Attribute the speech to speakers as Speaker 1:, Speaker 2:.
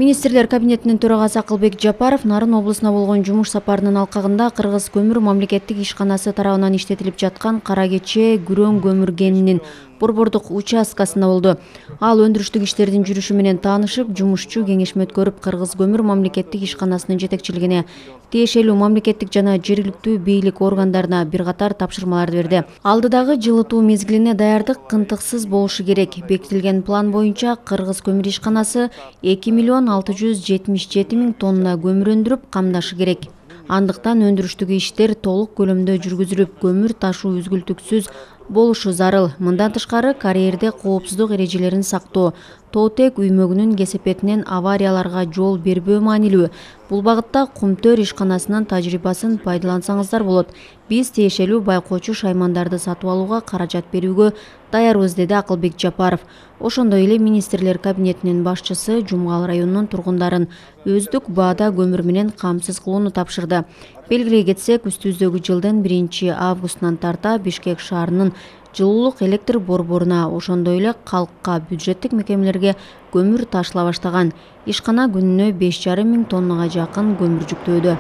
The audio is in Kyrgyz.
Speaker 1: Министрлер кабинетинин төрагасы Акылбек Жапаров Нарын облусуна болгон жумуш сапарынын алкагында Кыргыз көмүр мамлекеттик ишканасы тарабынан иштетилип жаткан Каракече Күрөң көмүр кенинин борбордук участкасында болду. Ал өндүрүштүк иштердин жүрүшү менен таанышып, жумушчу кеңешме өткөрүп, Кыргыз көмүр мамлекеттик ишканасынын жетекчилигине тиешелүү мамлекеттик жана жергиликтүү бийлик органдарына бир катар тапшырмаларды берди. Алдыдагы жылытуу мезгилине даярдык кынтыксыз болушу керек. Бекитилген план боюнча Кыргыз көмүр ишканасы 2 миллион 677 миң тонна көмүр өндүрүп камдашы керек. Андыктан өндүрүштүк иштер толук көлөмдө жүргүзүлүп, көмүр ташуу үзгүлтүксүз болушу зарыл. Мындан тышкары карьерде коопсуздук эрежелерин сактоо, тоотек үймөгүнүн кесепетинен аварияларга жол бербөө маанилүү. Бул багытта Кумтөр ишканасынын тажрыйбасын пайдалансаңыздар болот. Биз тиешелүү байкоочу шаймандарды сатып алууга каражат берүүгө даярбыз, деди Акылбек Жапаров. Ошондой эле министрлер кабинетинин башчысы Жумгал районунун тургундарын өздүк баада көмүр менен камсыз кылууну тапшырды. Белгилей кетсек, үстүбүздөгү жылдын 1-августунан тарта Бишкек шаарынын жылуулук электр борборуна, ошондой эле калкка, бюджеттик мекемелерге көмүр ташыла баштаган. Ишкана күнүнө 5,5 миң тоннага жакын көмүр жүктөөдө.